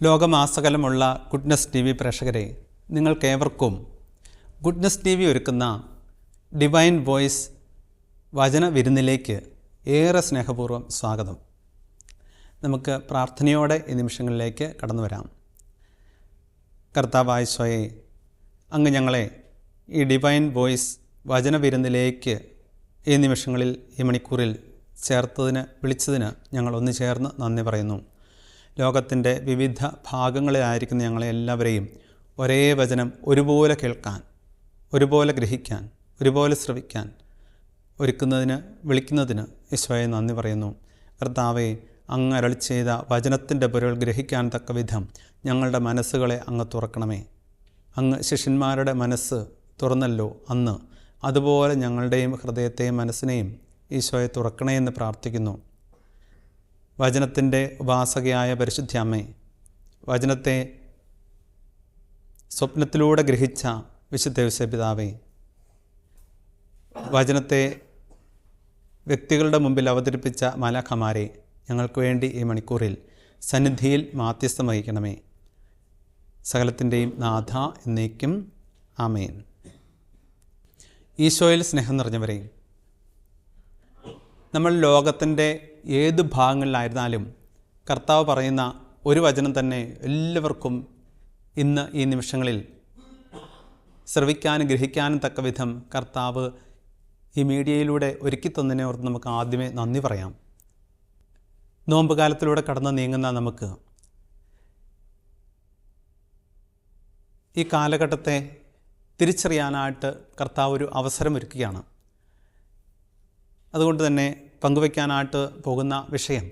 ലോകമാസകലമുള്ള goodness T V പ്രേക്ഷകരെ, നിങ്ങൾക്കേവർക്കും goodness T V ഒരുക്കുന്ന ഡിവൈൻ വോയിസ് വചന വിരുന്നിലേക്ക് ഏറെ സ്നേഹപൂർവ്വം സ്വാഗതം. നമുക്ക് പ്രാർത്ഥനയോടെ ഈ നിമിഷങ്ങളിലേക്ക് കടന്നു വരാം. കർത്താവായ ഈശോയെ, അങ്ങ് ഞങ്ങളെ ഈ ഡിവൈൻ വോയിസ് വചന വിരുന്നിലേക്ക് ഈ നിമിഷങ്ങളിൽ, ഈ മണിക്കൂറിൽ ചേർത്തതിന്, വിളിച്ചതിന് ഞങ്ങൾ ഒന്നു ചേർന്ന് നന്ദി പറയുന്നു. ലോകത്തിൻ്റെ വിവിധ ഭാഗങ്ങളിലായിരിക്കുന്ന ഞങ്ങളെ എല്ലാവരെയും ഒരേ വചനം ഒരുപോലെ കേൾക്കാൻ, ഒരുപോലെ ഗ്രഹിക്കാൻ, ഒരുപോലെ ശ്രവിക്കാൻ ഒരുക്കുന്നതിന്, വിളിക്കുന്നതിന് ഈശോയെ നന്ദി പറയുന്നു. കർത്താവെ, അങ്ങ് അരുളി ചെയ്ത വചനത്തിൻ്റെ പൊരുൾ ഗ്രഹിക്കാൻ തക്ക വിധം ഞങ്ങളുടെ മനസ്സുകളെ അങ്ങ് തുറക്കണമേ. അങ്ങ് ശിഷ്യന്മാരുടെ മനസ്സ് തുറന്നല്ലോ അന്ന്, അതുപോലെ ഞങ്ങളുടെയും ഹൃദയത്തെയും മനസ്സിനെയും ഈശോയെ തുറക്കണേ എന്ന് പ്രാർത്ഥിക്കുന്നു. വചനത്തിൻ്റെ ഉപാസകയായ പരിശുദ്ധ അമ്മേ, വചനത്തെ സ്വപ്നത്തിലൂടെ ഗ്രഹിച്ച വിശുദ്ധ ഔസേപ്പിതാവേ, വചനത്തെ വ്യക്തികളുടെ മുമ്പിൽ അവതരിപ്പിച്ച മാലാഖമാരെ, ഞങ്ങൾക്ക് വേണ്ടി ഈ മണിക്കൂറിൽ സന്നിധിയിൽ മാധ്യസ്ഥം വഹിക്കണമേ. സകലത്തിൻ്റെയും നാഥ എന്നേക്കും ആമേൻ. ഈശോയിൽ സ്നേഹം നിറഞ്ഞവരെ, നമ്മൾ ലോകത്തിൻ്റെ ഏത് ഭാഗങ്ങളിലായിരുന്നാലും കർത്താവ് പറയുന്ന ഒരു വചനം തന്നെ എല്ലാവർക്കും ഇന്ന് ഈ നിമിഷങ്ങളിൽ ശ്രവിക്കാനും ഗ്രഹിക്കാനും തക്ക വിധം കർത്താവ് ഈ മീഡിയയിലൂടെ ഒരുക്കി തന്നതിനെ ഓർത്ത് നമുക്ക് ആദ്യമേ നന്ദി പറയാം. നോമ്പ് കാലത്തിലൂടെ കടന്ന് നീങ്ങുന്ന നമുക്ക് ഈ കാലഘട്ടത്തെ തിരിച്ചറിയാനായിട്ട് കർത്താവ് ഒരു അവസരമൊരുക്കുകയാണ്. അതുകൊണ്ട് തന്നെ പങ്കുവയ്ക്കാനായിട്ട് പോകുന്ന വിഷയം,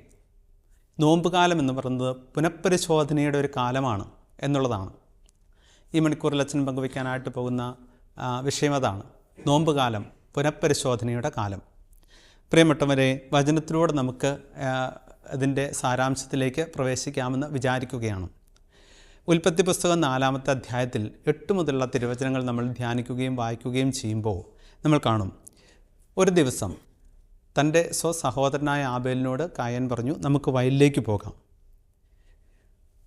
നോമ്പുകാലം എന്ന് പറയുന്നത് പുനഃപരിശോധനയുടെ ഒരു കാലമാണ് എന്നുള്ളതാണ്. ഈ മണിക്കൂറിൽ അച്ഛൻ പങ്കുവയ്ക്കാനായിട്ട് പോകുന്ന വിഷയം അതാണ്, നോമ്പുകാലം, പുനഃപരിശോധനയുടെ കാലം. പ്രിയപ്പെട്ടവരെ, വചനത്തിലൂടെ നമുക്ക് അതിൻ്റെ സാരാംശത്തിലേക്ക് പ്രവേശിക്കാമെന്ന് വിചാരിക്കുകയാണ്. ഉൽപ്പത്തി പുസ്തകം 4-ാമത്തെ അധ്യായത്തിൽ 8 മുതലുള്ള തിരുവചനങ്ങൾ നമ്മൾ ധ്യാനിക്കുകയും വായിക്കുകയും ചെയ്യുമ്പോൾ നമ്മൾ കാണും, ഒരു ദിവസം തൻ്റെ സ്വസഹോദരനായ ആബേലിനോട് കായൻ പറഞ്ഞു, നമുക്ക് വയലിലേക്ക് പോകാം.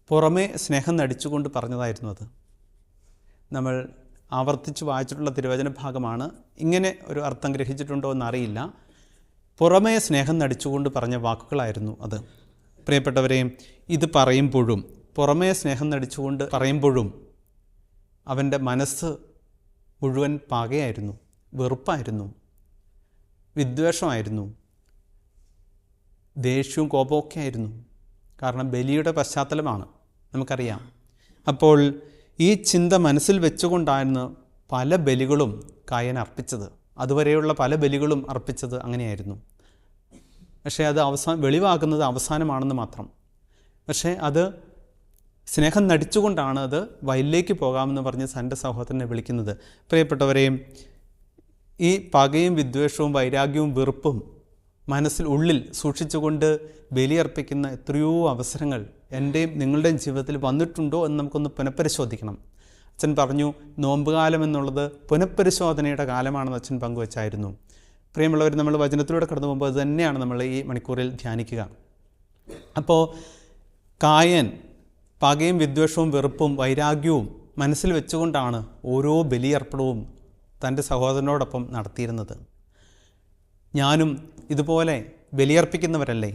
പുറമേ സ്നേഹം നടിച്ചുകൊണ്ട് പറഞ്ഞതായിരുന്നു അത്. നമ്മൾ ആവർത്തിച്ച് വായിച്ചിട്ടുള്ള തിരുവചന ഭാഗമാണ്. ഇങ്ങനെ ഒരു അർത്ഥം ഗ്രഹിച്ചിട്ടുണ്ടോ എന്നറിയില്ല. പുറമേ സ്നേഹം നടിച്ചുകൊണ്ട് പറഞ്ഞ വാക്കുകളായിരുന്നു അത്. പ്രിയപ്പെട്ടവരെയും, ഇത് പറയുമ്പോഴും, പുറമേ സ്നേഹം നടിച്ചുകൊണ്ട് പറയുമ്പോഴും അവൻ്റെ മനസ്സ് മുഴുവൻ പകയായിരുന്നു, വെറുപ്പായിരുന്നു, വിദ്വേഷമായിരുന്നു, ദേഷ്യവും കോപമൊക്കെ ആയിരുന്നു. കാരണം ബലിയുടെ പശ്ചാത്തലമാണ്, നമുക്കറിയാം. അപ്പോൾ ഈ ചിന്ത മനസ്സിൽ വെച്ചുകൊണ്ടായിരുന്നു പല ബലികളും കായൻ അർപ്പിച്ചത്. അതുവരെയുള്ള പല ബലികളും അർപ്പിച്ചത് അങ്ങനെയായിരുന്നു. പക്ഷേ അത് വെളിവാക്കുന്നത് അവസാനമാണെന്ന് മാത്രം. പക്ഷേ അത് സ്നേഹം നടിച്ചുകൊണ്ടാണ് അത് വയലിലേക്ക് പോകാമെന്ന് പറഞ്ഞ് തൻ്റെ സഹോദരനെ വിളിക്കുന്നത്. പ്രിയപ്പെട്ടവരെയും, ഈ പകയും വിദ്വേഷവും വൈരാഗ്യവും വെറുപ്പും മനസ്സിൽ ഉള്ളിൽ സൂക്ഷിച്ചുകൊണ്ട് ബലിയർപ്പിക്കുന്ന എത്രയോ അവസരങ്ങൾ എൻ്റെയും നിങ്ങളുടെയും ജീവിതത്തിൽ വന്നിട്ടുണ്ടോ എന്ന് നമുക്കൊന്ന് പുനഃപരിശോധിക്കണം. അച്ഛൻ പറഞ്ഞു, നോമ്പുകാലം എന്നുള്ളത് പുനഃപരിശോധനയുടെ കാലമാണെന്ന് അച്ഛൻ പങ്കുവച്ചായിരുന്നു. പ്രിയമുള്ളവർ, നമ്മൾ വചനത്തിലൂടെ കടന്നു പോകുമ്പോൾ അത് തന്നെയാണ് നമ്മൾ ഈ മണിക്കൂറിൽ ധ്യാനിക്കുക. അപ്പോൾ കായൻ പകയും വിദ്വേഷവും വെറുപ്പും വൈരാഗ്യവും മനസ്സിൽ വെച്ചുകൊണ്ടാണ് ഓരോ ബലിയർപ്പണവും തൻ്റെ സഹോദരനോടൊപ്പം നടത്തിയിരുന്നത്. ഞാനും ഇതുപോലെ ബലിയർപ്പിക്കുന്നവരല്ലേ?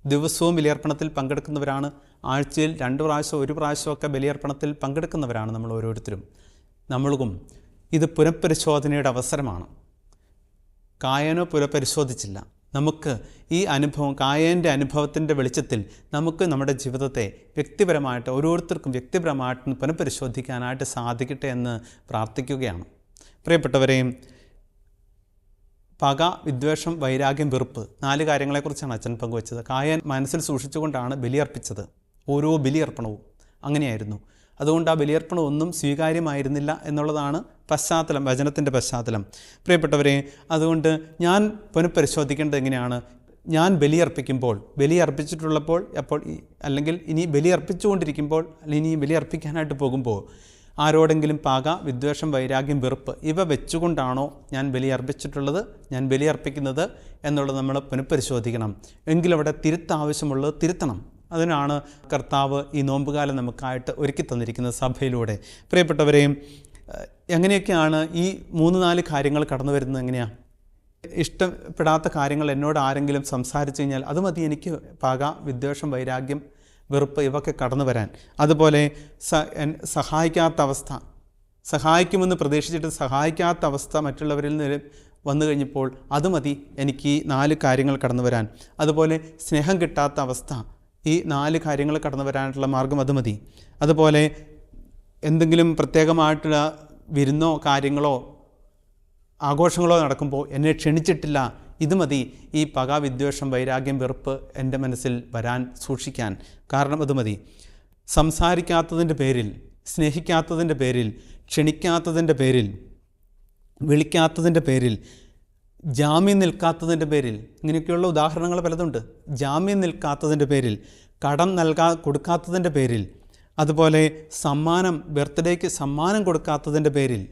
ദിവസവും ബലിയർപ്പണത്തിൽ പങ്കെടുക്കുന്നവരാണ്. ആഴ്ചയിൽ 2 പ്രാവശ്യം 1 പ്രാവശ്യമൊക്കെ ബലിയർപ്പണത്തിൽ പങ്കെടുക്കുന്നവരാണ് നമ്മൾ ഓരോരുത്തരും. നമ്മൾക്കും ഇത് പുനഃപരിശോധനയുടെ അവസരമാണ്. കായനോ പുനഃപരിശോധിച്ചില്ല. നമുക്ക് ഈ അനുഭവം, കായൻ്റെ അനുഭവത്തിൻ്റെ വെളിച്ചത്തിൽ നമുക്ക് നമ്മുടെ ജീവിതത്തെ വ്യക്തിപരമായിട്ട്, ഓരോരുത്തർക്കും വ്യക്തിപരമായിട്ട് പുനഃപരിശോധിക്കാനായിട്ട് സാധിക്കട്ടെ എന്ന് പ്രാർത്ഥിക്കുകയാണ്. പ്രിയപ്പെട്ടവരെയും, പക, വിദ്വേഷം, വൈരാഗ്യം, വെറുപ്പ്, 4 കാര്യങ്ങളെക്കുറിച്ചാണ് അച്ഛൻ പങ്കുവച്ചത്. കായൻ മനസ്സിൽ സൂക്ഷിച്ചുകൊണ്ടാണ് ബലിയർപ്പിച്ചത്. ഓരോ ബലിയർപ്പണവും അങ്ങനെയായിരുന്നു. അതുകൊണ്ട് ആ ബലിയർപ്പണം ഒന്നും സ്വീകാര്യമായിരുന്നില്ല എന്നുള്ളതാണ് പശ്ചാത്തലം, വചനത്തിൻ്റെ പശ്ചാത്തലം. പ്രിയപ്പെട്ടവരെ, അതുകൊണ്ട് ഞാൻ പുനഃപരിശോധിക്കേണ്ടത് എങ്ങനെയാണ്? ഞാൻ ബലിയർപ്പിക്കുമ്പോൾ, ബലിയർപ്പിച്ചിട്ടുള്ളപ്പോൾ അല്ലെങ്കിൽ ഇനി ബലിയർപ്പിച്ചുകൊണ്ടിരിക്കുമ്പോൾ, അല്ലെങ്കിൽ ഇനി ബലിയർപ്പിക്കാനായിട്ട് പോകുമ്പോൾ ആരോടെങ്കിലും പക, വിദ്വേഷം, വൈരാഗ്യം, വെറുപ്പ് ഇവ വെച്ചുകൊണ്ടാണോ ഞാൻ ബലിയർപ്പിച്ചിട്ടുള്ളത്, ഞാൻ ബലിയർപ്പിക്കുന്നത് എന്നുള്ളത് നമ്മൾ പുനഃപരിശോധിക്കണം. എങ്കിലവിടെ തിരുത്താവശ്യമുള്ളത് തിരുത്തണം. അതിനാണ് കർത്താവ് ഈ നോമ്പുകാലം നമുക്കായിട്ട് ഒരുക്കി തന്നിരിക്കുന്നത് സഭയിലൂടെ. പ്രിയപ്പെട്ടവരെയും, എങ്ങനെയൊക്കെയാണ് ഈ 3-4 കാര്യങ്ങൾ കടന്നു വരുന്നത്? എങ്ങനെയാണ്? ഇഷ്ടപ്പെടാത്ത കാര്യങ്ങൾ എന്നോട് ആരെങ്കിലും സംസാരിച്ചു കഴിഞ്ഞാൽ അത് മതി എനിക്ക് പക, വിദ്വേഷം, വൈരാഗ്യം, വെറുപ്പ് ഇവയൊക്കെ കടന്നു വരാൻ. അതുപോലെ സഹായിക്കാത്ത അവസ്ഥ, സഹായിക്കുമെന്ന് പ്രതീക്ഷിച്ചിട്ട് സഹായിക്കാത്ത അവസ്ഥ മറ്റുള്ളവരിൽ നിന്ന് വന്നു കഴിഞ്ഞപ്പോൾ അത് മതി എനിക്ക് ഈ 4 കാര്യങ്ങൾ കടന്നു വരാൻ. അതുപോലെ സ്നേഹം കിട്ടാത്ത അവസ്ഥ, ഈ 4 കാര്യങ്ങൾ കടന്നു വരാനായിട്ടുള്ള മാർഗം അത് മതി. അതുപോലെ എന്തെങ്കിലും പ്രത്യേകമായിട്ടുള്ള വിരുന്നോ കാര്യങ്ങളോ ആഘോഷങ്ങളോ നടക്കുമ്പോൾ എന്നെ ക്ഷണിച്ചിട്ടില്ല, ഇത് മതി ഈ പക, വിദ്വേഷം, വൈരാഗ്യം, വെറുപ്പ് എൻ്റെ മനസ്സിൽ വരാൻ സൂക്ഷിക്കാൻ. കാരണം അത് മതി. സംസാരിക്കാത്തതിൻ്റെ പേരിൽ, സ്നേഹിക്കാത്തതിൻ്റെ പേരിൽ, ക്ഷണിക്കാത്തതിൻ്റെ പേരിൽ, വിളിക്കാത്തതിൻ്റെ പേരിൽ, ജാമ്യം നിൽക്കാത്തതിൻ്റെ പേരിൽ, ഇങ്ങനെയൊക്കെയുള്ള ഉദാഹരണങ്ങൾ പലതുണ്ട്. ജാമ്യം നിൽക്കാത്തതിൻ്റെ പേരിൽ, കടം കൊടുക്കാത്തതിൻ്റെ പേരിൽ, അതുപോലെ സമ്മാനം, ബർത്ത്ഡേക്ക് സമ്മാനം കൊടുക്കാത്തതിൻ്റെ പേരിൽ,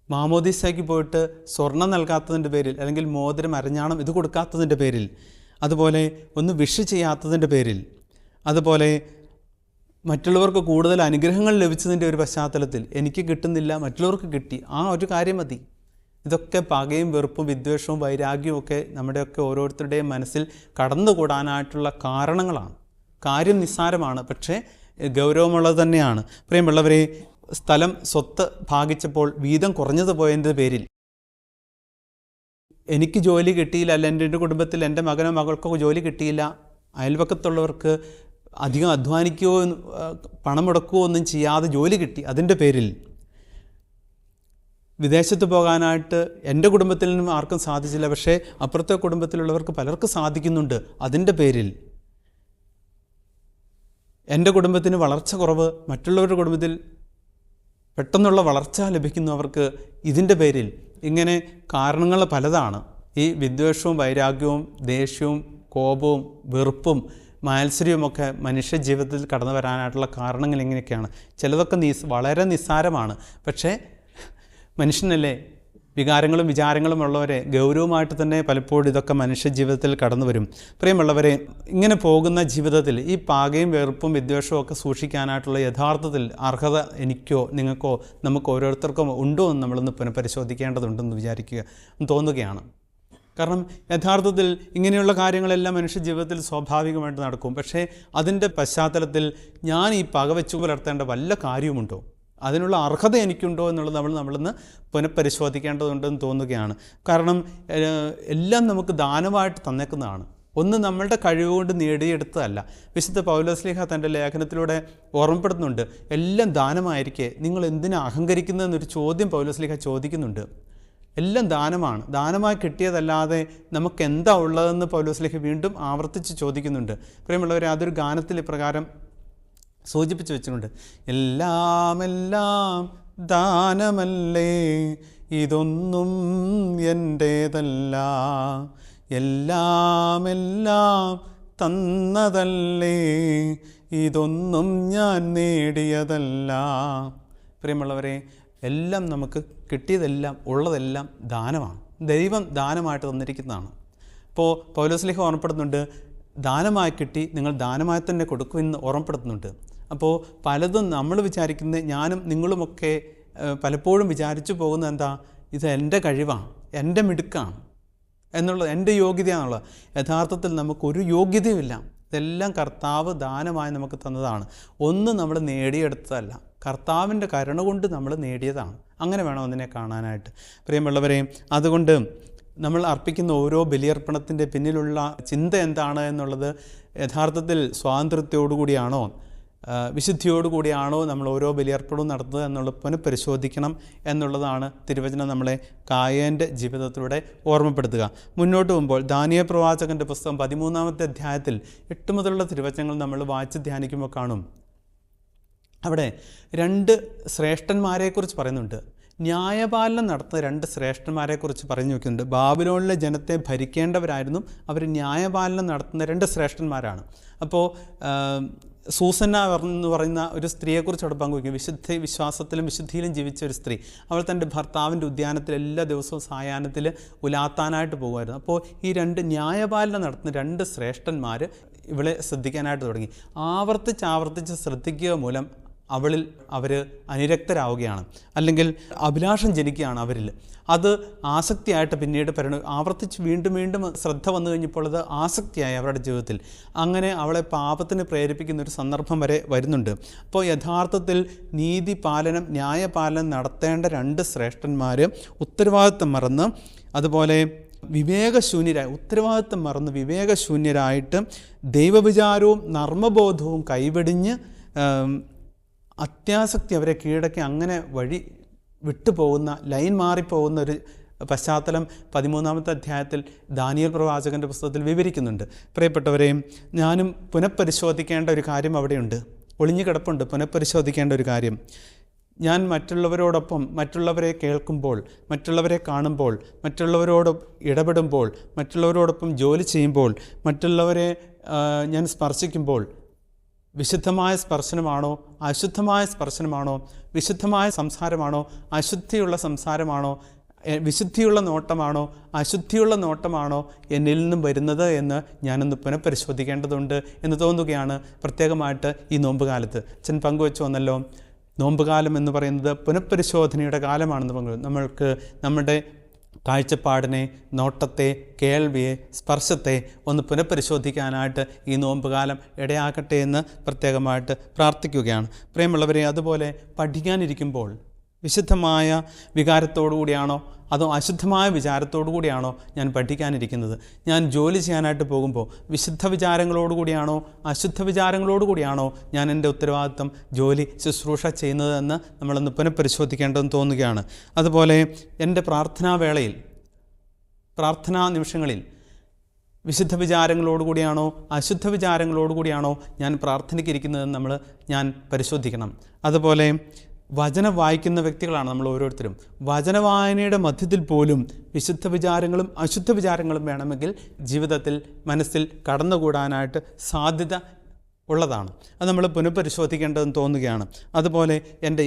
മാമോദീസയ്ക്ക് പോയിട്ട് സ്വർണം നൽകാത്തതിൻ്റെ പേരിൽ, അല്ലെങ്കിൽ മോതിരം, അരഞ്ഞാണം ഇത് കൊടുക്കാത്തതിൻ്റെ പേരിൽ, അതുപോലെ ഒന്ന് വിഷ് ചെയ്യാത്തതിൻ്റെ പേരിൽ, അതുപോലെ മറ്റുള്ളവർക്ക് കൂടുതൽ അനുഗ്രഹങ്ങൾ ലഭിച്ചതിൻ്റെ ഒരു പശ്ചാത്തലത്തിൽ എനിക്ക് കിട്ടുന്നില്ല മറ്റുള്ളവർക്ക് കിട്ടി, ആ ഒരു കാര്യം മതി. ഇതൊക്കെ പകയും, വെറുപ്പും, വിദ്വേഷവും, വൈരാഗ്യവും ഒക്കെ നമ്മുടെയൊക്കെ ഓരോരുത്തരുടെയും മനസ്സിൽ കടന്നുകൂടാനായിട്ടുള്ള കാരണങ്ങളാണ്. കാര്യം നിസ്സാരമാണ്, പക്ഷേ ഗൗരവമുള്ളത് തന്നെയാണ്. പ്രിയമുള്ളവരെ, സ്ഥലം, സ്വത്ത് ഭാഗിച്ചപ്പോൾ വീതം കുറഞ്ഞത് പോയതിൻ്റെ പേരിൽ എനിക്ക് ജോലി കിട്ടിയില്ല, അല്ല എൻ്റെ കുടുംബത്തിൽ എൻ്റെ മകനോ മകൾക്കോ ജോലി കിട്ടിയില്ല, അയൽപക്കത്തുള്ളവർക്ക് അധികം അധ്വാനിക്കുകയോ പണം മുടക്കുകയോ ഒന്നും ചെയ്യാതെ ജോലി കിട്ടി, അതിൻ്റെ പേരിൽ വിദേശത്ത് പോകാനായിട്ട് എൻ്റെ കുടുംബത്തിൽ നിന്നും ആർക്കും സാധിച്ചില്ല, പക്ഷേ അപ്പുറത്തെ കുടുംബത്തിലുള്ളവർക്ക് പലർക്കും സാധിക്കുന്നുണ്ട്, അതിൻ്റെ പേരിൽ എൻ്റെ കുടുംബത്തിന് വളർച്ച കുറവ്, മറ്റുള്ളവരുടെ കുടുംബത്തിൽ പെട്ടെന്നുള്ള വളർച്ച ലഭിക്കുന്നു അവർക്ക്, ഇതിൻ്റെ പേരിൽ. ഇങ്ങനെ കാരണങ്ങൾ പലതാണ്. ഈ വിദ്വേഷവും, വൈരാഗ്യവും, ദേഷ്യവും, കോപവും, വെറുപ്പും, മാത്സര്യവുമൊക്കെ മനുഷ്യ ജീവിതത്തിൽ കടന്നു വരാനായിട്ടുള്ള കാരണങ്ങൾ ഇങ്ങനെയൊക്കെയാണ്. ചിലതൊക്കെ വളരെ നിസ്സാരമാണ്, പക്ഷേ മനുഷ്യനല്ലേ, വികാരങ്ങളും വിചാരങ്ങളും ഉള്ളവരെ ഗൗരവമായിട്ട് തന്നെ പലപ്പോഴും ഇതൊക്കെ മനുഷ്യ ജീവിതത്തിൽ കടന്നു വരും. പ്രിയമുള്ളവരെ, ഇങ്ങനെ പോകുന്ന ജീവിതത്തിൽ ഈ പാകയും, വെറുപ്പും, വിദ്വേഷവും ഒക്കെ സൂക്ഷിക്കാനായിട്ടുള്ള യഥാർത്ഥത്തിൽ അർഹത എനിക്കോ നിങ്ങൾക്കോ നമുക്ക് ഓരോരുത്തർക്കും ഉണ്ടോ എന്ന് നമ്മളൊന്ന് പുനഃപരിശോധിക്കേണ്ടതുണ്ടെന്ന് തോന്നുകയാണ്. കാരണം യഥാർത്ഥത്തിൽ ഇങ്ങനെയുള്ള കാര്യങ്ങളെല്ലാം മനുഷ്യ ജീവിതത്തിൽ സ്വാഭാവികമായിട്ട് നടക്കും. പക്ഷേ അതിൻ്റെ പശ്ചാത്തലത്തിൽ ഞാൻ ഈ പക വെച്ചു പുലർത്തേണ്ട വല്ല കാര്യവുമുണ്ടോ, അതിനുള്ള അർഹത എനിക്കുണ്ടോ എന്നുള്ളത് നമ്മളിന്ന് പുനഃപരിശോധിക്കേണ്ടതുണ്ടെന്ന് തോന്നുകയാണ്. കാരണം എല്ലാം നമുക്ക് ദാനമായിട്ട് തന്നേക്കുന്നതാണ്, ഒന്ന് നമ്മളുടെ കഴിവുകൊണ്ട് നേടിയെടുത്തതല്ല. വിശുദ്ധ പൗലോസ്ലീഹ തൻ്റെ ലേഖനത്തിലൂടെ ഓർമ്മപ്പെടുത്തുന്നുണ്ട്, എല്ലാം ദാനമായിരിക്കെ നിങ്ങൾ എന്തിനാ അഹങ്കരിക്കുന്നതെന്നൊരു ചോദ്യം പൗലോസ്ലീഹ ചോദിക്കുന്നുണ്ട്. എല്ലാം ദാനമാണ്, ദാനമായി കിട്ടിയതല്ലാതെ നമുക്ക് എന്താ ഉള്ളതെന്ന് പൗലോസ്ലീഹ വീണ്ടും ആവർത്തിച്ച് ചോദിക്കുന്നുണ്ട്. പ്രിയമുള്ളവരെ, അതൊരു ഗാനത്തിൽ ഇപ്രകാരം സൂചിപ്പിച്ച് വെച്ചിട്ടുണ്ട്, എല്ലാം ദാനമല്ലേ, ഇതൊന്നും എൻ്റേതല്ല, എല്ലാം തന്നതല്ലേ, ഇതൊന്നും ഞാൻ നേടിയതല്ല. പ്രിയമുള്ളവരെ, എല്ലാം നമുക്ക് കിട്ടിയതെല്ലാം ഉള്ളതെല്ലാം ദാനമാണ്, ദൈവം ദാനമായിട്ട് തന്നിരിക്കുന്നതാണ്. ഇപ്പോൾ പൗലോസ്ലീഹ ഓർമ്മപ്പെടുന്നുണ്ട്, ദാനമായി കിട്ടി നിങ്ങൾ ദാനമായി തന്നെ കൊടുക്കുമെന്ന് ഓർമ്മപ്പെടുത്തുന്നുണ്ട്. അപ്പോൾ പലതും നമ്മൾ വിചാരിക്കുന്നത്, ഞാനും നിങ്ങളുമൊക്കെ പലപ്പോഴും വിചാരിച്ചു പോകുന്നത് എന്താ, ഇത് എൻ്റെ കഴിവാണ്, എൻ്റെ മിടുക്കാണ് എന്നുള്ളത്, എൻ്റെ യോഗ്യതയാണുള്ളത്. യഥാർത്ഥത്തിൽ നമുക്കൊരു യോഗ്യതയുമില്ല, ഇതെല്ലാം കർത്താവ് ദാനമായി നമുക്ക് തന്നതാണ്. ഒന്നും നമ്മൾ നേടിയെടുത്തതല്ല, കർത്താവിൻ്റെ കരുണ കൊണ്ട് നമ്മൾ നേടിയതാണ്. അങ്ങനെ വേണം അതിനെ കാണാനായിട്ട്. പ്രിയമുള്ളവരെ, അതുകൊണ്ട് നമ്മൾ അർപ്പിക്കുന്ന ഓരോ ബലിയർപ്പണത്തിൻ്റെ പിന്നിലുള്ള ചിന്ത എന്താണ് എന്നുള്ളത് യഥാർത്ഥത്തിൽ സ്വാതന്ത്ര്യത്തോടുകൂടിയാണോ, വിശുദ്ധിയോടുകൂടിയാണോ നമ്മൾ ഓരോ ബലിയർപ്പണവും നടത്തുന്നത് എന്നുള്ളത് പുനഃപരിശോധിക്കണം എന്നുള്ളതാണ് തിരുവചനം നമ്മളെ കായേൻ്റെ ജീവിതത്തിലൂടെ ഓർമ്മപ്പെടുത്തുക. മുന്നോട്ട് പോകുമ്പോൾ ദാനിയേൽ പ്രവാചകൻ്റെ പുസ്തകം 13-ാമത്തെ അധ്യായത്തിൽ 8 മുതലുള്ള തിരുവചനങ്ങൾ നമ്മൾ വായിച്ച് ധ്യാനിക്കുമ്പോൾ കാണും, അവിടെ 2 ശ്രേഷ്ഠന്മാരെക്കുറിച്ച് പറയുന്നുണ്ട്. ന്യായപാലനം നടത്തുന്ന 2 ശ്രേഷ്ഠന്മാരെക്കുറിച്ച് പറഞ്ഞു നോക്കുന്നുണ്ട്. ബാബിലോണിലെ ജനത്തെ ഭരിക്കേണ്ടവരായിരുന്നു, അവർ ന്യായപാലനം നടത്തുന്ന 2 ശ്രേഷ്ഠന്മാരാണ്. അപ്പോൾ സൂസന്ന എന്ന് പറയുന്ന ഒരു സ്ത്രീയെക്കുറിച്ച് അവിടെ പങ്കുവയ്ക്കും. വിശ്വാസത്തിലും വിശുദ്ധിയിലും ജീവിച്ച ഒരു സ്ത്രീ. അവൾ തൻ്റെ ഭർത്താവിൻ്റെ ഉദ്യാനത്തിൽ എല്ലാ ദിവസവും സായാഹ്നത്തിൽ ഉലാത്താനായിട്ട് പോകുമായിരുന്നു. അപ്പോൾ ഈ 2 ന്യായപാലനം നടത്തുന്ന 2 ശ്രേഷ്ഠന്മാർ ഇവളെ ശ്രദ്ധിക്കാനായിട്ട് തുടങ്ങി. ആവർത്തിച്ച് ശ്രദ്ധിക്കുക മൂലം അവളിൽ അവർ അനുരക്തരാവുകയാണ്, അല്ലെങ്കിൽ അഭിലാഷം ജനിക്കുകയാണ് അവരിൽ. അത് ആസക്തിയായിട്ട് പിന്നീട് ആവർത്തിച്ച് വീണ്ടും ശ്രദ്ധ വന്നു കഴിഞ്ഞപ്പോൾ അത് ആസക്തിയായി അവരുടെ ജീവിതത്തിൽ. അങ്ങനെ അവളെ പാപത്തിന് പ്രേരിപ്പിക്കുന്ന ഒരു സന്ദർഭം വരെ വരുന്നുണ്ട്. അപ്പോൾ യഥാർത്ഥത്തിൽ നീതിപാലനം, ന്യായപാലനം നടത്തേണ്ട 2 ശ്രേഷ്ഠന്മാർ ഉത്തരവാദിത്തം മറന്ന്, അതുപോലെ ഉത്തരവാദിത്തം മറന്ന് വിവേകശൂന്യരായിട്ട് ദൈവവിചാരവും നർമ്മബോധവും കൈവെടിഞ്ഞ് അത്യാസക്തി അവരെ കീഴടക്കി അങ്ങനെ വഴി വിട്ടുപോകുന്ന, ലൈൻ മാറിപ്പോകുന്ന ഒരു പശ്ചാത്തലം 13-ാമത്തെ അധ്യായത്തിൽ ദാനിയേൽ പ്രവാചകൻ്റെ പുസ്തകത്തിൽ വിവരിക്കുന്നുണ്ട്. പ്രിയപ്പെട്ടവരെയും, ഞാനും പുനഃപരിശോധിക്കേണ്ട ഒരു കാര്യം അവിടെയുണ്ട്, ഒളിഞ്ഞു കിടപ്പുണ്ട്. പുനഃപരിശോധിക്കേണ്ട ഒരു കാര്യം, ഞാൻ മറ്റുള്ളവരോടൊപ്പം, മറ്റുള്ളവരെ കേൾക്കുമ്പോൾ, മറ്റുള്ളവരെ കാണുമ്പോൾ, മറ്റുള്ളവരോട് ഇടപെടുമ്പോൾ, മറ്റുള്ളവരോടൊപ്പം ജോലി ചെയ്യുമ്പോൾ, മറ്റുള്ളവരെ ഞാൻ സ്പർശിക്കുമ്പോൾ വിശുദ്ധമായ സ്പർശനമാണോ അശുദ്ധമായ സ്പർശനമാണോ, വിശുദ്ധമായ സംസാരമാണോ അശുദ്ധിയുള്ള സംസാരമാണോ, വിശുദ്ധിയുള്ള നോട്ടമാണോ അശുദ്ധിയുള്ള നോട്ടമാണോ എന്നിൽ നിന്നും വരുന്നത് എന്ന് ഞാനൊന്ന് പുനഃപരിശോധിക്കേണ്ടതുണ്ട് എന്ന് തോന്നുകയാണ്. പ്രത്യേകമായിട്ട് ഈ നോമ്പുകാലത്ത് അച്ഛൻ പങ്കുവെച്ചു വന്നല്ലോ, നോമ്പുകാലം എന്ന് പറയുന്നത് പുനഃപരിശോധനയുടെ കാലമാണെന്ന് പങ്കുവെച്ചു. നമ്മൾക്ക് നമ്മുടെ കാഴ്ചപ്പാടിനെ, നോട്ടത്തെ, കേൾവിയെ, സ്പർശത്തെ ഒന്ന് പുനഃപരിശോധിക്കാനായിട്ട് ഈ നോമ്പുകാലം ഇടയാക്കട്ടെ എന്ന് പ്രത്യേകമായിട്ട് പ്രാർത്ഥിക്കുകയാണ്. പ്രിയമുള്ളവരെ, അതുപോലെ പഠിക്കാനിരിക്കുമ്പോൾ വിശുദ്ധമായ വികാരത്തോടു കൂടിയാണോ അതോ അശുദ്ധമായ വിചാരത്തോടു കൂടിയാണോ ഞാൻ പഠിക്കാനിരിക്കുന്നത്? ഞാൻ ജോലി ചെയ്യാനായിട്ട് പോകുമ്പോൾ വിശുദ്ധ വിചാരങ്ങളോടു കൂടിയാണോ അശുദ്ധ വിചാരങ്ങളോടു കൂടിയാണോ ഞാൻ എൻ്റെ ഉത്തരവാദിത്വം, ജോലി, ശുശ്രൂഷ ചെയ്യുന്നതെന്ന് നമ്മളൊന്ന് പുനഃപരിശോധിക്കേണ്ടതെന്ന് തോന്നുകയാണ്. അതുപോലെ എൻ്റെ പ്രാർത്ഥനാവേളയിൽ, പ്രാർത്ഥനാ നിമിഷങ്ങളിൽ വിശുദ്ധ വിചാരങ്ങളോടുകൂടിയാണോ അശുദ്ധ വിചാരങ്ങളോടുകൂടിയാണോ ഞാൻ പ്രാർത്ഥനയ്ക്കിരിക്കുന്നതെന്ന് ഞാൻ പരിശോധിക്കണം. അതുപോലെ വചനം വായിക്കുന്ന വ്യക്തികളാണ് നമ്മൾ ഓരോരുത്തരും. വചനവായനയുടെ മധ്യത്തിൽ പോലും വിശുദ്ധ വിചാരങ്ങളും അശുദ്ധ വിചാരങ്ങളും വേണമെങ്കിൽ ജീവിതത്തിൽ, മനസ്സിൽ കടന്നുകൂടാനായിട്ട് സാധ്യത ഉള്ളതാണ്. അത് നമ്മൾ പുനഃപരിശോധിക്കേണ്ടതെന്ന് തോന്നുകയാണ്. അതുപോലെ എൻ്റെ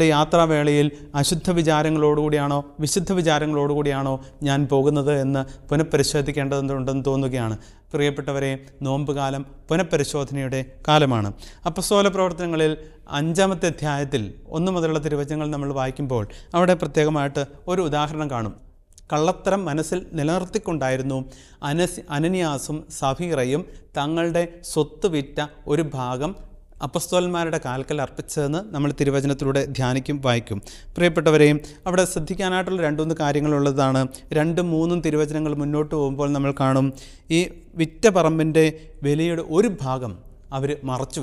യാത്രാവേളയിൽ അശുദ്ധ വിചാരങ്ങളോടുകൂടിയാണോ വിശുദ്ധ വിചാരങ്ങളോടുകൂടിയാണോ ഞാൻ പോകുന്നത് എന്ന് പുനഃപരിശോധിക്കേണ്ടതുണ്ടെന്ന് തോന്നുകയാണ്. പ്രിയപ്പെട്ടവരെ, നോമ്പുകാലം പുനഃപരിശോധനയുടെ കാലമാണ്. അപ്പസ്തോല പ്രവർത്തനങ്ങളിൽ 5-ാമത്തെ അധ്യായത്തിൽ 1 മുതലുള്ള തിരുവചനങ്ങൾ നമ്മൾ വായിക്കുമ്പോൾ അവിടെ പ്രത്യേകമായിട്ട് ഒരു ഉദാഹരണം കാണും. കള്ളത്തരം മനസ്സിൽ നിലനിർത്തിക്കൊണ്ടായിരുന്നു അനനിയാസും സഫീറയും തങ്ങളുടെ സ്വത്ത് വിറ്റ ഒരു ഭാഗം അപ്പസ്തോലന്മാരുടെ കാൽക്കൽ അർപ്പിച്ചതെന്ന് നമ്മൾ തിരുവചനത്തിലൂടെ ധ്യാനിക്കും, വായിക്കും. പ്രിയപ്പെട്ടവരെയും, അവിടെ ശ്രദ്ധിക്കാനായിട്ടുള്ള 2-3 കാര്യങ്ങളുള്ളതാണ്. 2-3 തിരുവചനങ്ങൾ മുന്നോട്ട് പോകുമ്പോൾ നമ്മൾ കാണും, ഈ വിറ്റ പറമ്പിൻ്റെ വിലയുടെ ഒരു ഭാഗം അവർ മറച്ചു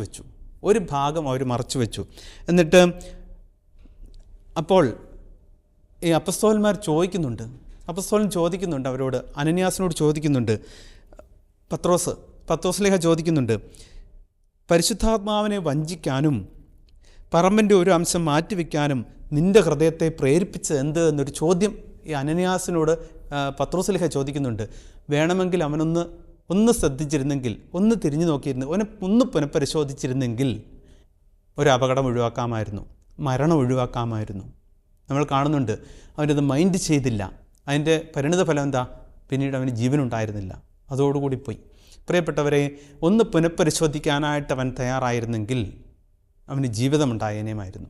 വെച്ചു. എന്നിട്ട് അപ്പോൾ ഈ അപ്പസ്തോലന്മാർ ചോദിക്കുന്നുണ്ട് അവരോട്, അനന്യാസിനോട് ചോദിക്കുന്നുണ്ട്, പത്രോസ്ലീഹ ചോദിക്കുന്നുണ്ട്, പരിശുദ്ധാത്മാവിനെ വഞ്ചിക്കാനും പറമ്പിൻ്റെ ഒരു അംശം മാറ്റിവെക്കാനും നിൻ്റെ ഹൃദയത്തെ പ്രേരിപ്പിച്ചത് എന്ത് എന്നൊരു ചോദ്യം ഈ അനന്യാസിനോട് പത്രോസ്ലീഹ ചോദിക്കുന്നുണ്ട്. വേണമെങ്കിൽ ഒന്ന് ശ്രദ്ധിച്ചിരുന്നെങ്കിൽ, ഒന്ന് തിരിഞ്ഞു നോക്കിയിരുന്നു, ഒന്ന് പുനഃപരിശോധിച്ചിരുന്നെങ്കിൽ ഒരു അപകടം ഒഴിവാക്കാമായിരുന്നു, മരണം ഒഴിവാക്കാമായിരുന്നു. നമ്മൾ കാണുന്നുണ്ട്, അവനത് മൈൻഡ് ചെയ്തില്ല. അതിൻ്റെ പരിണിതഫലം എന്താ? പിന്നീട് അവന് ജീവനുണ്ടായിരുന്നില്ല, അതോടുകൂടി പോയി. പ്രിയപ്പെട്ടവരെ, ഒന്ന് പുനഃപരിശോധിക്കാനായിട്ട് അവൻ തയ്യാറായിരുന്നെങ്കിൽ അവന് ജീവിതമുണ്ടായേനേമായിരുന്നു.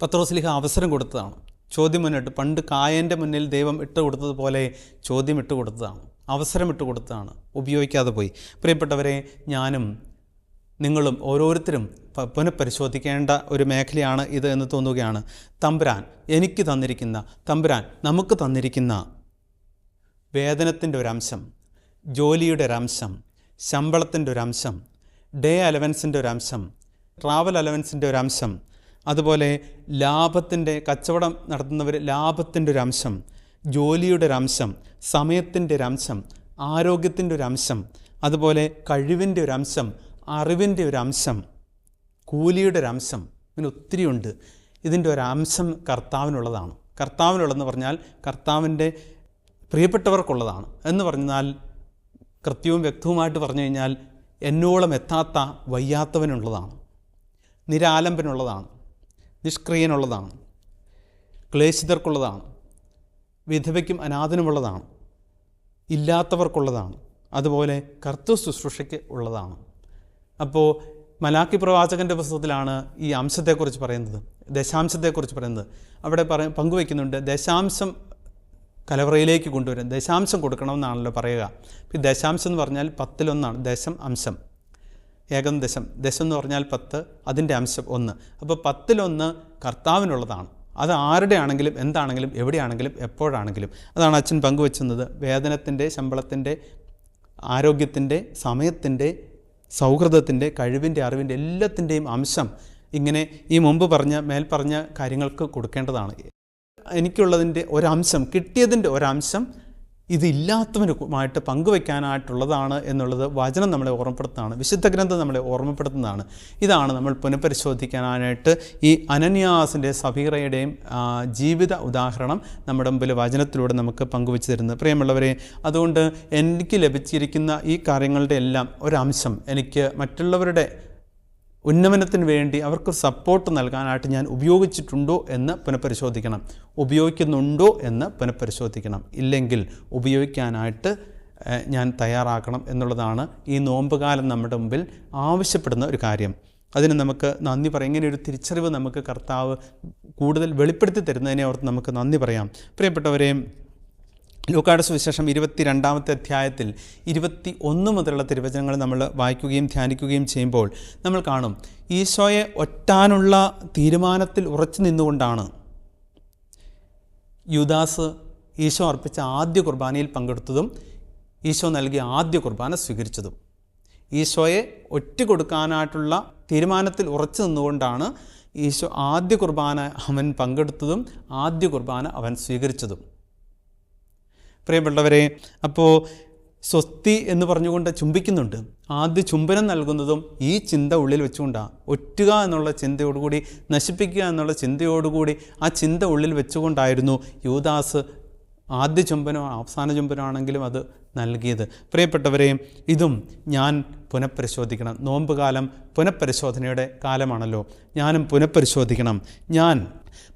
പത്രോസ്ലീഹ അവസരം കൊടുത്തതാണ്, ചോദ്യം മുന്നിട്ട്. പണ്ട് കായൻ്റെ മുന്നിൽ ദൈവം ഇട്ടുകൊടുത്തതുപോലെ ചോദ്യം ഇട്ടുകൊടുത്തതാണ്, അവസരം ഇട്ടുകൊടുത്തതാണ്, ഉപയോഗിക്കാതെ പോയി. പ്രിയപ്പെട്ടവരെ, ഞാനും നിങ്ങളും ഓരോരുത്തരും പുനഃപരിശോധിക്കേണ്ട ഒരു മേഖലയാണ് ഇത് എന്ന് തോന്നുകയാണ്. തമ്പുരാൻ നമുക്ക് തന്നിരിക്കുന്ന വേതനത്തിൻ്റെ ഒരംശം, ജോലിയുടെ ഒരംശം, ശമ്പളത്തിൻ്റെ ഒരംശം, ഡേ അലവൻസിൻ്റെ ഒരംശം, ട്രാവൽ അലവൻസിൻ്റെ ഒരംശം, അതുപോലെ കച്ചവടം നടത്തുന്നവർ ലാഭത്തിൻ്റെ ഒരംശം, ജോലിയുടെ ഒരംശം, സമയത്തിൻ്റെ ഒരംശം, ആരോഗ്യത്തിൻ്റെ ഒരംശം, അതുപോലെ കഴിവിൻ്റെ ഒരംശം, അറിവിൻ്റെ ഒരംശം, കൂലിയുടെ ഒരംശം, ഇങ്ങനെ ഒത്തിരിയുണ്ട്. ഇതിൻ്റെ ഒരംശം കർത്താവിനുള്ളതാണ്. കർത്താവിനുള്ളതെന്ന് പറഞ്ഞാൽ കർത്താവിൻ്റെ പ്രിയപ്പെട്ടവർക്കുള്ളതാണ് എന്ന് പറഞ്ഞാൽ കൃത്യവും വ്യക്തവുമായിട്ട് പറഞ്ഞു കഴിഞ്ഞാൽ എന്നോളം എത്താത്ത വയ്യാത്തവനുള്ളതാണ്, നിരാലംബനുള്ളതാണ്, നിഷ്ക്രിയനുള്ളതാണ്, ക്ലേശിതർക്കുള്ളതാണ്, വിധവയ്ക്കും അനാഥനുമുള്ളതാണ്, ഇല്ലാത്തവർക്കുള്ളതാണ്, അതുപോലെ കർത്തൃ ശുശ്രൂഷയ്ക്ക് ഉള്ളതാണ്. അപ്പോൾ മലാക്കി പ്രവാചകൻ്റെ പുസ്തകത്തിലാണ് ഈ അംശത്തെക്കുറിച്ച് പറയുന്നത്, ദശാംശത്തെക്കുറിച്ച് പറയുന്നത്. അവിടെ പങ്കുവയ്ക്കുന്നുണ്ട്, ദശാംശം കലവറയിലേക്ക് കൊണ്ടുവരും, ദശാംശം കൊടുക്കണമെന്നാണല്ലോ പറയുക. ഈ ദശാംശം എന്ന് പറഞ്ഞാൽ 10-1 ദശം അംശം, ഏകം ദശം, ദശം എന്ന് പറഞ്ഞാൽ 10, അതിൻ്റെ അംശം 1. അപ്പോൾ 10-1 കർത്താവിനുള്ളതാണ്. അത് ആരുടെ ആണെങ്കിലും എന്താണെങ്കിലും എവിടെയാണെങ്കിലും എപ്പോഴാണെങ്കിലും. അതാണ് അച്ഛൻ പങ്കുവെച്ചുന്നത്. വേതനത്തിൻ്റെ, ശമ്പളത്തിൻ്റെ, ആരോഗ്യത്തിൻ്റെ, സമയത്തിൻ്റെ, സൗഹൃദത്തിൻ്റെ, കഴിവിൻ്റെ, അറിവിൻ്റെ എല്ലാത്തിൻ്റെയും അംശം ഇങ്ങനെ ഈ മുമ്പ് മേൽപ്പറഞ്ഞ കാര്യങ്ങൾക്ക് കൊടുക്കേണ്ടതാണ്. എനിക്കുള്ളതിൻ്റെ ഒരംശം, കിട്ടിയതിൻ്റെ ഒരംശം ഇതില്ലാത്തവനുമായിട്ട് പങ്കുവയ്ക്കാനായിട്ടുള്ളതാണ് എന്നുള്ളത് വചനം നമ്മളെ ഓർമ്മപ്പെടുത്തുന്നതാണ്, വിശുദ്ധ ഗ്രന്ഥം നമ്മളെ ഓർമ്മപ്പെടുത്തുന്നതാണ്. ഇതാണ് നമ്മൾ പുനഃപരിശോധിക്കാനായിട്ട് ഈ അനന്യാസിൻ്റെ സഫീറയുടെയും ജീവിത ഉദാഹരണം നമ്മുടെ മുമ്പിൽ വചനത്തിലൂടെ നമുക്ക് പങ്കുവെച്ച് തരുന്നത്. പ്രിയമുള്ളവരെ, അതുകൊണ്ട് എനിക്ക് ലഭിച്ചിരിക്കുന്ന ഈ കാര്യങ്ങളുടെ എല്ലാം ഒരംശം എനിക്ക് മറ്റുള്ളവരുടെ ഉന്നമനത്തിന് വേണ്ടി അവർക്ക് സപ്പോർട്ട് നൽകാനായിട്ട് ഞാൻ ഉപയോഗിച്ചിട്ടുണ്ടോ എന്ന് പുനഃപരിശോധിക്കണം, ഉപയോഗിക്കുന്നുണ്ടോ എന്ന് പുനഃപരിശോധിക്കണം. ഇല്ലെങ്കിൽ ഉപയോഗിക്കാനായിട്ട് ഞാൻ തയ്യാറാക്കണം എന്നുള്ളതാണ് ഈ നോമ്പുകാലം നമ്മുടെ മുമ്പിൽ ആവശ്യപ്പെടുന്ന ഒരു കാര്യം. അതിന് നമുക്ക് നന്ദി പറയാം. ഇങ്ങനെ ഒരു തിരിച്ചറിവ് നമുക്ക് കർത്താവ് കൂടുതൽ വെളിപ്പെടുത്തി തരുന്നതിനെ ഓർത്ത് നമുക്ക് നന്ദി പറയാം. പ്രിയപ്പെട്ടവരെ, ലൂക്കായുടെ സുവിശേഷം 22-ാമത്തെ അധ്യായത്തിൽ 21 മുതലുള്ള തിരുവചനങ്ങൾ നമ്മൾ വായിക്കുകയും ധ്യാനിക്കുകയും ചെയ്യുമ്പോൾ നമ്മൾ കാണും, ഈശോയെ ഒറ്റാനുള്ള തീരുമാനത്തിൽ ഉറച്ചു നിന്നുകൊണ്ടാണ് യൂദാസ് ഈശോ അർപ്പിച്ച ആദ്യ കുർബാനയിൽ പങ്കെടുത്തതും ഈശോ നൽകിയ ആദ്യ കുർബാന സ്വീകരിച്ചതും. ഈശോയെ ഒറ്റ കൊടുക്കാനായിട്ടുള്ള തീരുമാനത്തിൽ ഉറച്ചു നിന്നുകൊണ്ടാണ് ഈശോ ആദ്യ കുർബാന അവൻ പങ്കെടുത്തതും ആദ്യ കുർബാന അവൻ സ്വീകരിച്ചതും. പ്രിയപ്പെട്ടവരെ, അപ്പോൾ സ്വസ്തി എന്ന് പറഞ്ഞുകൊണ്ട് ചുംബിക്കുന്നുണ്ട്. ആദ്യ ചുംബനം നൽകുന്നതും ഈ ചിന്ത ഉള്ളിൽ വെച്ചുകൊണ്ടാണ്. ഒറ്റുക എന്നുള്ള ചിന്തയോടുകൂടി, നശിപ്പിക്കുക എന്നുള്ള ചിന്തയോടുകൂടി ആ ചിന്ത ഉള്ളിൽ വെച്ചുകൊണ്ടായിരുന്നു യൂദാസ് ആദ്യ ചുംബനോ അവസാന ചുംബനമാണെങ്കിലും അത് നൽകിയത്. പ്രിയപ്പെട്ടവരെ, ഇതും ഞാൻ പുനഃപരിശോധിക്കണം. നോമ്പുകാലം പുനഃപരിശോധനയുടെ കാലമാണല്ലോ. ഞാനും പുനഃപരിശോധിക്കണം. ഞാൻ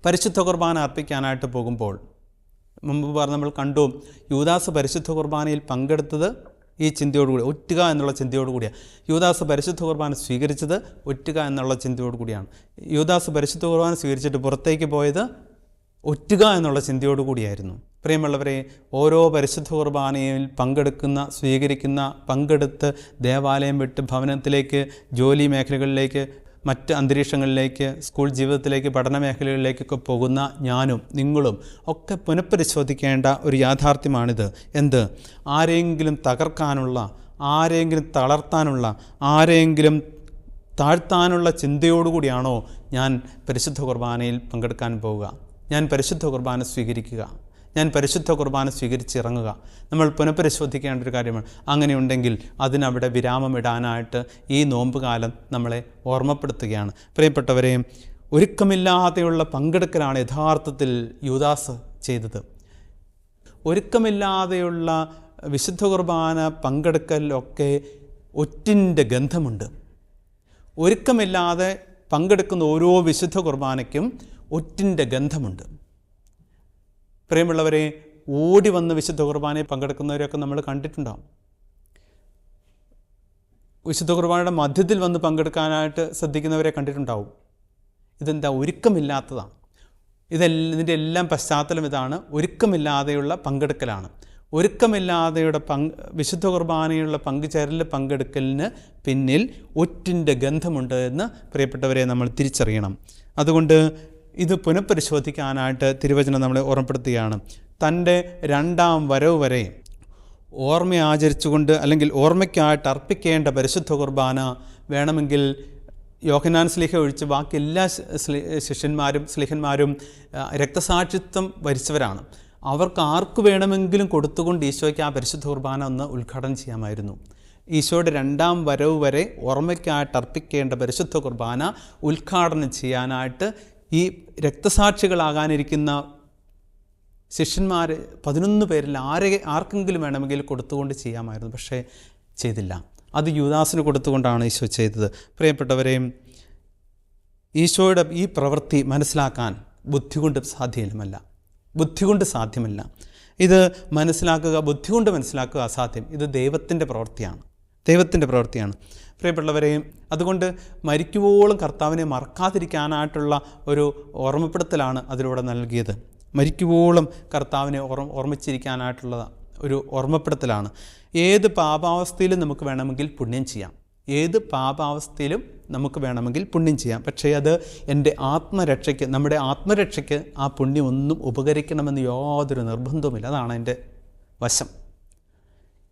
പരിശുദ്ധ കുർബാന അർപ്പിക്കാനായിട്ട് പോകുമ്പോൾ മുമ്പ് നമ്മൾ കണ്ടു, യൂദാസ് പരിശുദ്ധ കുർബാനയിൽ പങ്കെടുത്തത് ഈ ചിന്തയോടുകൂടി, ഒറ്റുക എന്നുള്ള ചിന്തയോടുകൂടിയാണ്. യൂദാസ് പരിശുദ്ധ കുർബാന സ്വീകരിച്ചത് ഒറ്റുക എന്നുള്ള ചിന്തയോടുകൂടിയാണ്. യൂദാസ് പരിശുദ്ധ കുർബാന സ്വീകരിച്ചിട്ട് പുറത്തേക്ക് പോയത് ഒറ്റുക എന്നുള്ള ചിന്തയോടുകൂടിയായിരുന്നു. പ്രിയമുള്ളവരെ, ഓരോ പരിശുദ്ധ കുർബാനയിൽ സ്വീകരിക്കുന്ന, പങ്കെടുത്ത് ദേവാലയം വിട്ട് ഭവനത്തിലേക്ക്, ജോലി മേഖലകളിലേക്ക്, മറ്റ് അന്തരീക്ഷങ്ങളിലേക്ക്, സ്കൂൾ ജീവിതത്തിലേക്ക്, പഠന മേഖലകളിലേക്കൊക്കെ പോകുന്ന ഞാനും നിങ്ങളും ഒക്കെ പുനഃപരിശോധിക്കേണ്ട ഒരു യാഥാർത്ഥ്യമാണിത്. എന്ത്? ആരെങ്കിലും തകർക്കാനുള്ള, ആരെങ്കിലും തളർത്താനുള്ള, ആരെങ്കിലും താഴ്ത്താനുള്ള ചിന്തയോടുകൂടിയാണോ ഞാൻ പരിശുദ്ധ കുർബാനയിൽ പങ്കെടുക്കാൻ പോവുക? ഞാൻ പരിശുദ്ധ കുർബാന സ്വീകരിക്കുക, ഞാൻ പരിശുദ്ധ കുർബാന സ്വീകരിച്ചിറങ്ങുക? നമ്മൾ പുനഃപരിശോധിക്കേണ്ട ഒരു കാര്യമാണ്. അങ്ങനെയുണ്ടെങ്കിൽ അതിനവിടെ വിരാമമിടാനായിട്ട് ഈ നോമ്പുകാലം നമ്മളെ ഓർമ്മപ്പെടുത്തുകയാണ്. പ്രിയപ്പെട്ടവരെ, ഒരുക്കമില്ലാതെയുള്ള പങ്കെടുക്കലാണ് യഥാർത്ഥത്തിൽ യൂദാസ് ചെയ്തത്. ഒരുക്കമില്ലാതെയുള്ള വിശുദ്ധ കുർബാന പങ്കെടുക്കലൊക്കെ ഒറ്റിൻ്റെ ഗന്ധമുണ്ട്. ഒരുക്കമില്ലാതെ പങ്കെടുക്കുന്ന ഓരോ വിശുദ്ധ കുർബാനയ്ക്കും ഒറ്റിൻ്റെ ഗന്ധമുണ്ട്. പ്രിയമുള്ളവരെ, ഓടി വന്ന് വിശുദ്ധ കുർബാനയിൽ പങ്കെടുക്കുന്നവരെയൊക്കെ നമ്മൾ കണ്ടിട്ടുണ്ടാകും. വിശുദ്ധ കുർബാനയുടെ മധ്യത്തിൽ വന്ന് പങ്കെടുക്കാനായിട്ട് ശ്രദ്ധിക്കുന്നവരെ കണ്ടിട്ടുണ്ടാവും. ഇതെന്താ? ഒരുക്കമില്ലാത്തതാണ്. ഇതിൻ്റെ എല്ലാം പശ്ചാത്തലം ഇതാണ്. ഒരുക്കമില്ലാതെയുള്ള പങ്കെടുക്കലാണ്. ഒരുക്കമില്ലാതെയുടെ വിശുദ്ധ കുർബാനയുള്ള പങ്കെടുക്കലിന് പിന്നിൽ ഒറ്റിൻ്റെ ഗന്ധമുണ്ട് എന്ന് പ്രിയപ്പെട്ടവരെ നമ്മൾ തിരിച്ചറിയണം. അതുകൊണ്ട് ഇത് പുനഃപരിശോധിക്കാനായിട്ട് തിരുവചനം നമ്മളെ ഓർമ്മപ്പെടുത്തുകയാണ്. തൻ്റെ രണ്ടാം വരവ് വരെ ഓർമ്മ അല്ലെങ്കിൽ ഓർമ്മയ്ക്കായിട്ട് അർപ്പിക്കേണ്ട പരിശുദ്ധ കുർബാന വേണമെങ്കിൽ യോഹന്നാൻ സ്ലീഹ ഒഴിച്ച് ബാക്കി എല്ലാ സ്ലീഹന്മാരും രക്തസാക്ഷിത്വം വരിച്ചവരാണ്. അവർക്ക് ആർക്ക് വേണമെങ്കിലും കൊടുത്തുകൊണ്ട് ഈശോയ്ക്ക് ആ പരിശുദ്ധ കുർബാന ഒന്ന് ഉദ്ഘാടനം ചെയ്യാമായിരുന്നു. ഈശോയുടെ രണ്ടാം വരവ് വരെ ഓർമ്മയ്ക്കായിട്ട് അർപ്പിക്കേണ്ട പരിശുദ്ധ കുർബാന ഉദ്ഘാടനം ചെയ്യാനായിട്ട് ഈ രക്തസാക്ഷികളാകാനിരിക്കുന്ന ശിഷ്യന്മാർ 11 പേരിൽ ആർക്കെങ്കിലും വേണമെങ്കിൽ കൊടുത്തുകൊണ്ട് ചെയ്യാമായിരുന്നു, പക്ഷേ ചെയ്തില്ല. അത് യൂദാസിന് കൊടുത്തുകൊണ്ടാണ് ഈശോ ചെയ്തത്. പ്രിയപ്പെട്ടവരെയും, ഈശോയുടെ ഈ പ്രവൃത്തി മനസ്സിലാക്കാൻ ബുദ്ധി കൊണ്ട് സാധ്യമല്ല. ഇത് മനസ്സിലാക്കുക, ബുദ്ധി കൊണ്ട് മനസ്സിലാക്കുക അസാധ്യം. ഇത് ദൈവത്തിൻ്റെ പ്രവൃത്തിയാണ്. പ്രിയപ്പെട്ടവരെയും, അതുകൊണ്ട് മരിക്കുവോളം കർത്താവിനെ മറക്കാതിരിക്കാനായിട്ടുള്ള ഒരു ഓർമ്മപ്പെടുത്തലാണ് അതിലൂടെ നൽകിയത്. മരിക്കുവോളം കർത്താവിനെ ഓർമ്മിച്ചിരിക്കാനായിട്ടുള്ള ഒരു ഓർമ്മപ്പെടുത്തലാണ്. ഏത് പാപാവസ്ഥയിലും നമുക്ക് വേണമെങ്കിൽ പുണ്യം ചെയ്യാം. പക്ഷേ അത് നമ്മുടെ ആത്മരക്ഷയ്ക്ക് ആ പുണ്യം ഒന്നും ഉപകരിക്കണമെന്ന് യാതൊരു നിർബന്ധവുമില്ല. അതാണ് എൻ്റെ വശം.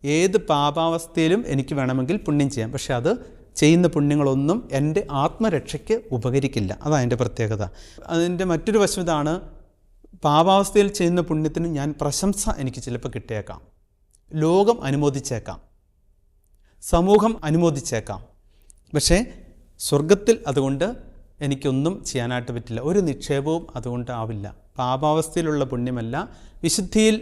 ഏത് പാപാവസ്ഥയിലും എനിക്ക് വേണമെങ്കിൽ പുണ്യം ചെയ്യാം, പക്ഷേ അത് ചെയ്യുന്ന പുണ്യങ്ങളൊന്നും എൻ്റെ ആത്മരക്ഷയ്ക്ക് ഉപകരിക്കില്ല. അതാണ് എൻ്റെ പ്രത്യേകത. അതിൻ്റെ മറ്റൊരു വശം ഇതാണ്, പാപാവസ്ഥയിൽ ചെയ്യുന്ന പുണ്യത്തിന് ഞാൻ പ്രശംസ എനിക്ക് ചിലപ്പോൾ കിട്ടിയേക്കാം, ലോകം അനുമോദിച്ചേക്കാം, സമൂഹം അനുമോദിച്ചേക്കാം, പക്ഷേ സ്വർഗത്തിൽ അതുകൊണ്ട് എനിക്കൊന്നും ചെയ്യാനായിട്ട് പറ്റില്ല. ഒരു നിക്ഷേപവും അതുകൊണ്ട് ആവില്ല. പാപാവസ്ഥയിലുള്ള പുണ്യമല്ല, വിശുദ്ധിയിൽ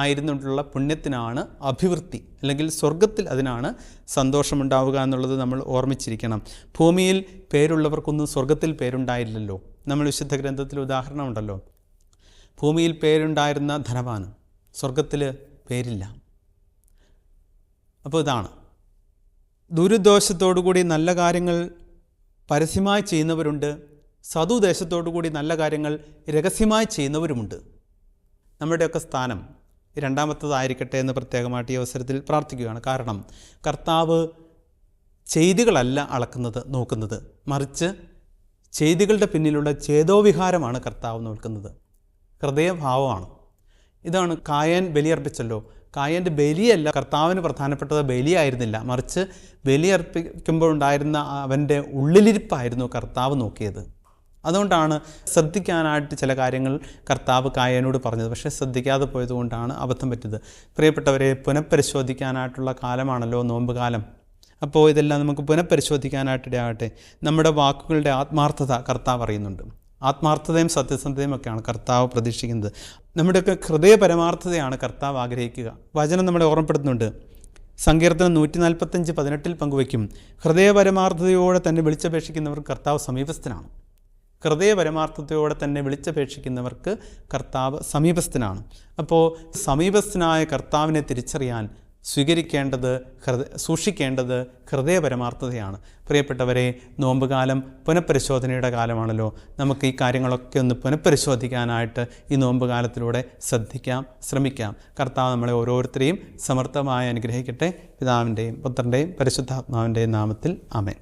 ആയിരുന്നിട്ടുള്ള പുണ്യത്തിനാണ് അഭിവൃദ്ധി, അല്ലെങ്കിൽ സ്വർഗത്തിൽ അതിനാണ് സന്തോഷമുണ്ടാവുക എന്നുള്ളത് നമ്മൾ ഓർമ്മിച്ചിരിക്കണം. ഭൂമിയിൽ പേരുള്ളവർക്കൊന്നും സ്വർഗത്തിൽ പേരുണ്ടായില്ലല്ലോ. നമ്മൾ വിശുദ്ധ ഗ്രന്ഥത്തിൽ ഉദാഹരണമുണ്ടല്ലോ. ഭൂമിയിൽ പേരുണ്ടായിരുന്ന ധനവാന് സ്വർഗത്തിൽ പേരില്ല. അപ്പോൾ ഇതാണ്, ദുരുദ്ദേശത്തോടുകൂടി നല്ല കാര്യങ്ങൾ പരസ്യമായി ചെയ്യുന്നവരുണ്ട്, സതുദ്ദേശത്തോടുകൂടി നല്ല കാര്യങ്ങൾ രഹസ്യമായി ചെയ്യുന്നവരുമുണ്ട്. നമ്മുടെയൊക്കെ സ്ഥാനം രണ്ടാമത്തതായിരിക്കട്ടെ എന്ന് പ്രത്യേകമായിട്ട് ഈ അവസരത്തിൽ പ്രാർത്ഥിക്കുകയാണ്. കാരണം കർത്താവ് ചെയ്തികളല്ല നോക്കുന്നത്, മറിച്ച് ചെയ്തികളുടെ പിന്നിലുള്ള ചേതോവിഹാരമാണ് കർത്താവ് നോക്കുന്നത്, ഹൃദയഭാവമാണ്. ഇതാണ് കായൻ ബലിയർപ്പിച്ചല്ലോ. കായൻ്റെ ബലിയല്ല കർത്താവിന് പ്രധാനപ്പെട്ടത്, ബലിയായിരുന്നില്ല, മറിച്ച് ബലിയർപ്പിക്കുമ്പോൾ ഉണ്ടായിരുന്ന അവൻ്റെ ഉള്ളിലിരിപ്പായിരുന്നു കർത്താവ് നോക്കിയത്. അതുകൊണ്ടാണ് ശ്രദ്ധിക്കാനായിട്ട് ചില കാര്യങ്ങൾ കർത്താവ് കായനോട് പറഞ്ഞത്, പക്ഷേ ശ്രദ്ധിക്കാതെ പോയതുകൊണ്ടാണ് അബദ്ധം പറ്റിയത്. പ്രിയപ്പെട്ടവരെ, പുനഃപരിശോധിക്കാനായിട്ടുള്ള കാലമാണല്ലോ നോമ്പ് കാലം. അപ്പോൾ ഇതെല്ലാം നമുക്ക് പുനഃപരിശോധിക്കാനായിട്ടിടയാകട്ടെ. നമ്മുടെ വാക്കുകളുടെ ആത്മാർത്ഥത കർത്താവ് അറിയുന്നുണ്ട്. ആത്മാർത്ഥതയും സത്യസന്ധതയും ഒക്കെയാണ് കർത്താവ് പ്രതീക്ഷിക്കുന്നത്. നമ്മുടെയൊക്കെ ഹൃദയ പരമാർത്ഥതയാണ് കർത്താവ് ആഗ്രഹിക്കുക. വചനം നമ്മളെ ഓർമ്മപ്പെടുത്തുന്നുണ്ട്. സങ്കീർത്തനം 145:18 പങ്കുവയ്ക്കും, ഹൃദയപരമാർത്ഥതയോടെ തന്നെ വിളിച്ചപേക്ഷിക്കുന്നവർക്ക് കർത്താവ് സമീപസ്ഥനാണ്. ഹൃദയപരമാർത്ഥതയോടെ തന്നെ വിളിച്ചപേക്ഷിക്കുന്നവർക്ക് കർത്താവ് സമീപസ്ഥനാണ്. അപ്പോൾ സമീപസ്ഥനായ കർത്താവിനെ തിരിച്ചറിയാൻ സൂക്ഷിക്കേണ്ടത് ഹൃദയപരമാർത്ഥതയാണ്. പ്രിയപ്പെട്ടവരെ, നോമ്പുകാലം പുനഃപരിശോധനയുടെ കാലമാണല്ലോ. നമുക്ക് ഈ കാര്യങ്ങളൊക്കെ ഒന്ന് പുനഃപരിശോധിക്കാനായിട്ട് ഈ നോമ്പുകാലത്തിലൂടെ ശ്രമിക്കാം. കർത്താവ് നമ്മളെ ഓരോരുത്തരെയും സമർത്ഥമായി അനുഗ്രഹിക്കട്ടെ. പിതാവിൻ്റെയും പുത്രൻ്റെയും പരിശുദ്ധാത്മാവിൻ്റെയും നാമത്തിൽ ആമേൻ.